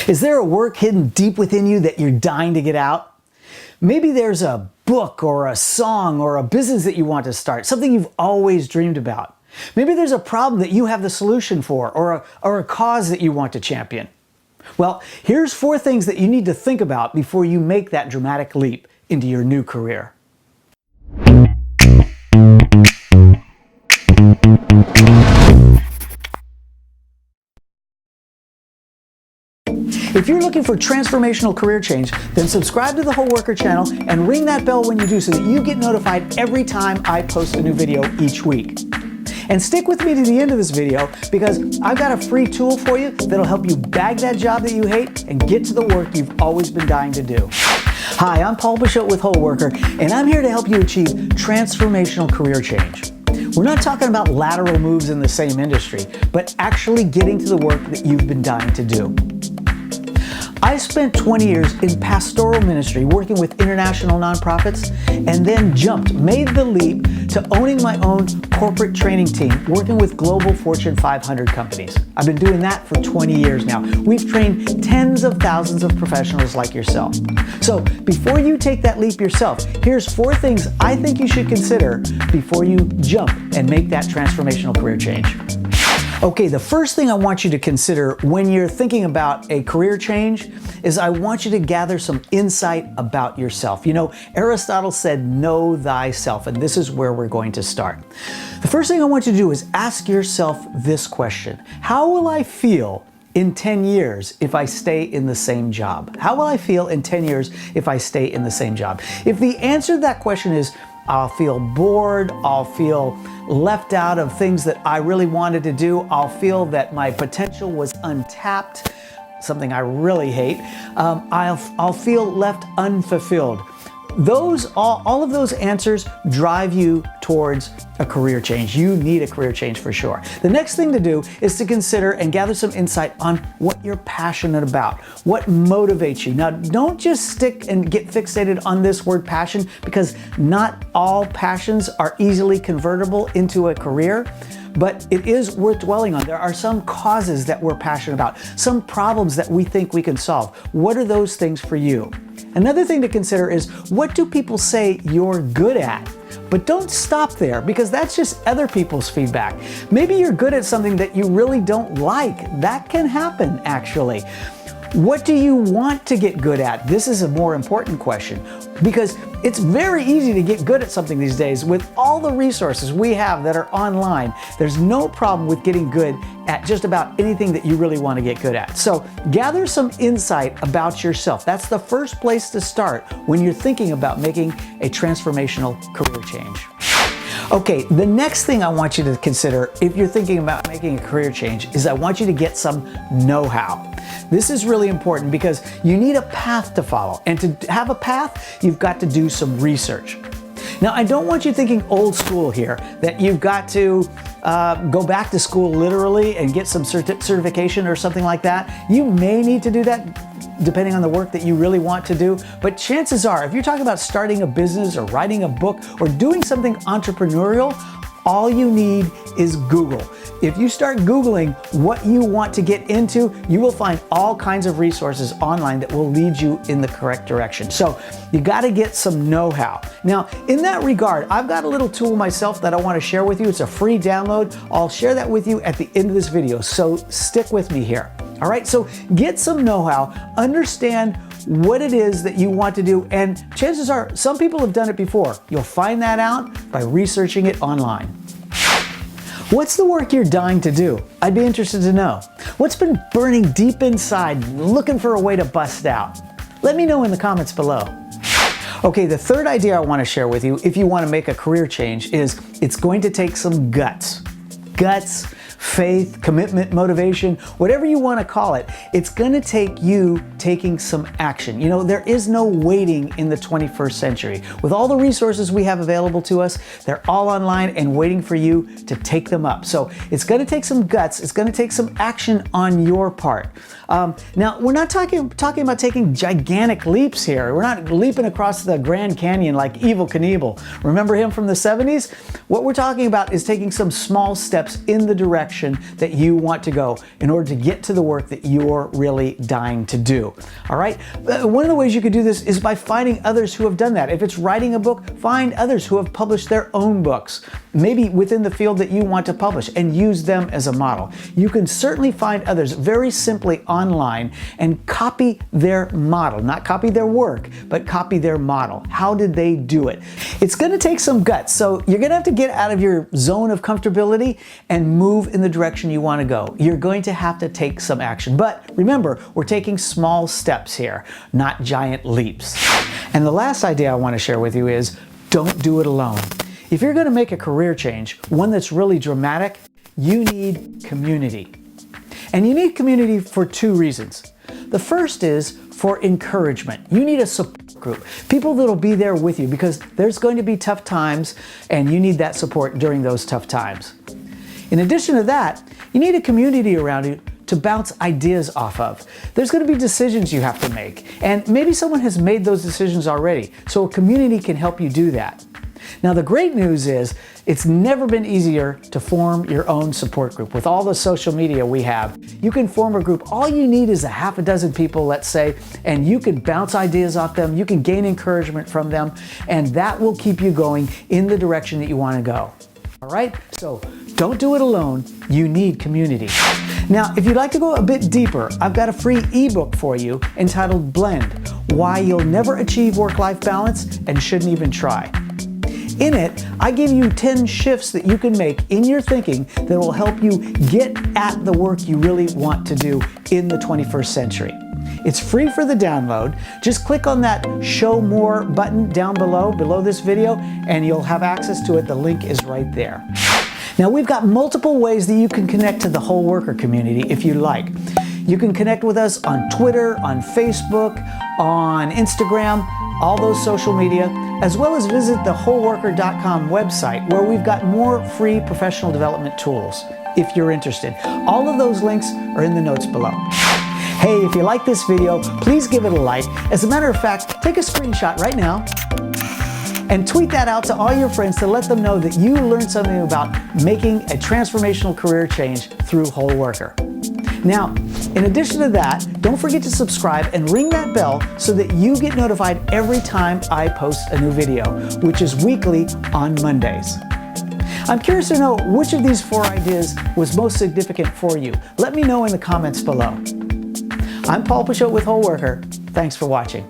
Is there a work hidden deep within you that you're dying to get out? Maybe there's a book or a song or a business that you want to start, something you've always dreamed about. Maybe there's a problem that you have the solution for, or a cause that you want to champion. Well, here's 4 things that you need to think about before you make that dramatic leap into your new career. If you're looking for transformational career change, then subscribe to the WholeWorker channel and ring that bell when you do so that you get notified every time I post a new video each week. And stick with me to the end of this video because I've got a free tool for you that'll help you bag that job that you hate and get to the work you've always been dying to do. Hi, I'm Paul Peixoto with WholeWorker, and I'm here to help you achieve transformational career change. We're not talking about lateral moves in the same industry, but actually getting to the work that you've been dying to do. I spent 20 years in pastoral ministry working with international nonprofits and then made the leap to owning my own corporate training team working with global Fortune 500 companies. I've been doing that for 20 years now. We've trained tens of thousands of professionals like yourself. So before you take that leap yourself, here's 4 things I think you should consider before you jump and make that transformational career change. Okay, the first thing I want you to consider when you're thinking about a career change is I want you to gather some insight about yourself. You know, Aristotle said, know thyself, and this is where we're going to start. The first thing I want you to do is ask yourself this question. How will I feel in 10 years if I stay in the same job? How will I feel in 10 years if I stay in the same job? If the answer to that question is, I'll feel bored, I'll feel left out of things that I really wanted to do, I'll feel that my potential was untapped, something I really hate, I'll feel left unfulfilled. All of those answers drive you towards a career change. You need a career change for sure. The next thing to do is to consider and gather some insight on what you're passionate about, what motivates you. Now, don't just stick and get fixated on this word passion because not all passions are easily convertible into a career. But it is worth dwelling on. There are some causes that we're passionate about, some problems that we think we can solve. What are those things for you? Another thing to consider is, what do people say you're good at? But don't stop there because that's just other people's feedback. Maybe you're good at something that you really don't like. That can happen, actually. What do you want to get good at? This is a more important question because it's very easy to get good at something these days with all the resources we have that are online. There's no problem with getting good at just about anything that you really want to get good at. So gather some insight about yourself. That's the first place to start when you're thinking about making a transformational career change. Okay, the next thing I want you to consider if you're thinking about making a career change is I want you to get some know-how. This is really important because you need a path to follow, and to have a path, you've got to do some research. Now, I don't want you thinking old school here, that you've got to go back to school literally and get some certification or something like that. You may need to do that depending on the work that you really want to do, but chances are, if you're talking about starting a business or writing a book or doing something entrepreneurial, all you need is Google. If you start Googling what you want to get into, you will find all kinds of resources online that will lead you in the correct direction. So you got to get some know-how. Now, in that regard, I've got a little tool myself that I want to share with you. It's a free download. I'll share that with you at the end of this video, so stick with me here. All right, so get some know-how, understand what it is that you want to do, and chances are some people have done it before. You'll find that out by researching it online. What's the work you're dying to do? I'd be interested to know. What's been burning deep inside, looking for a way to bust out? Let me know in the comments below. Okay, the third idea I want to share with you if you want to make a career change is it's going to take some guts. Guts, faith, commitment, motivation, whatever you want to call it, it's going to take you taking some action. You know, there is no waiting in the 21st century. With all the resources we have available to us, they're all online and waiting for you to take them up. So it's going to take some guts. It's going to take some action on your part. Now, we're not talking about taking gigantic leaps here. We're not leaping across the Grand Canyon like Evel Knievel. Remember him from the 70s? What we're talking about is taking some small steps in the direction direction that you want to go in order to get to the work that you're really dying to do. All right? One of the ways you could do this is by finding others who have done that. If it's writing a book, find others who have published their own books, maybe within the field that you want to publish, and use them as a model. You can certainly find others very simply online and copy their model, not copy their work, but copy their model. How did they do it? It's going to take some guts, so you're going to have to get out of your zone of comfortability and move in the direction you want to go. You're going to have to take some action. But remember, we're taking small steps here, not giant leaps. And the last idea I want to share with you is don't do it alone. If you're going to make a career change, one that's really dramatic, you need community. And you need community for two reasons. The first is for encouragement. You need a support group, people that'll be there with you, because there's going to be tough times and you need that support during those tough times. In addition to that, you need a community around you to bounce ideas off of. There's going to be decisions you have to make, and maybe someone has made those decisions already, so a community can help you do that. Now, the great news is it's never been easier to form your own support group. With all the social media we have, you can form a group. All you need is a half a dozen people, let's say, and you can bounce ideas off them, you can gain encouragement from them, and that will keep you going in the direction that you want to go. All right? So don't do it alone. You need community. Now, if you'd like to go a bit deeper, I've got a free ebook for you entitled Blend: Why You'll Never Achieve Work-Life Balance and Shouldn't Even Try. In it, I give you 10 shifts that you can make in your thinking that will help you get at the work you really want to do in the 21st century. It's free for the download. Just click on that Show More button down below this video, and you'll have access to it. The link is right there. Now, we've got multiple ways that you can connect to the Whole Worker community if you like. You can connect with us on Twitter, on Facebook, on Instagram, all those social media, as well as visit the WholeWorker.com website, where we've got more free professional development tools if you're interested. All of those links are in the notes below. Hey, if you like this video, please give it a like. As a matter of fact, take a screenshot right now and tweet that out to all your friends to let them know that you learned something about making a transformational career change through WholeWorker. Now, in addition to that, don't forget to subscribe and ring that bell so that you get notified every time I post a new video, which is weekly on Mondays. I'm curious to know which of these 4 ideas was most significant for you. Let me know in the comments below. I'm Paul Peixoto with WholeWorker. Thanks for watching.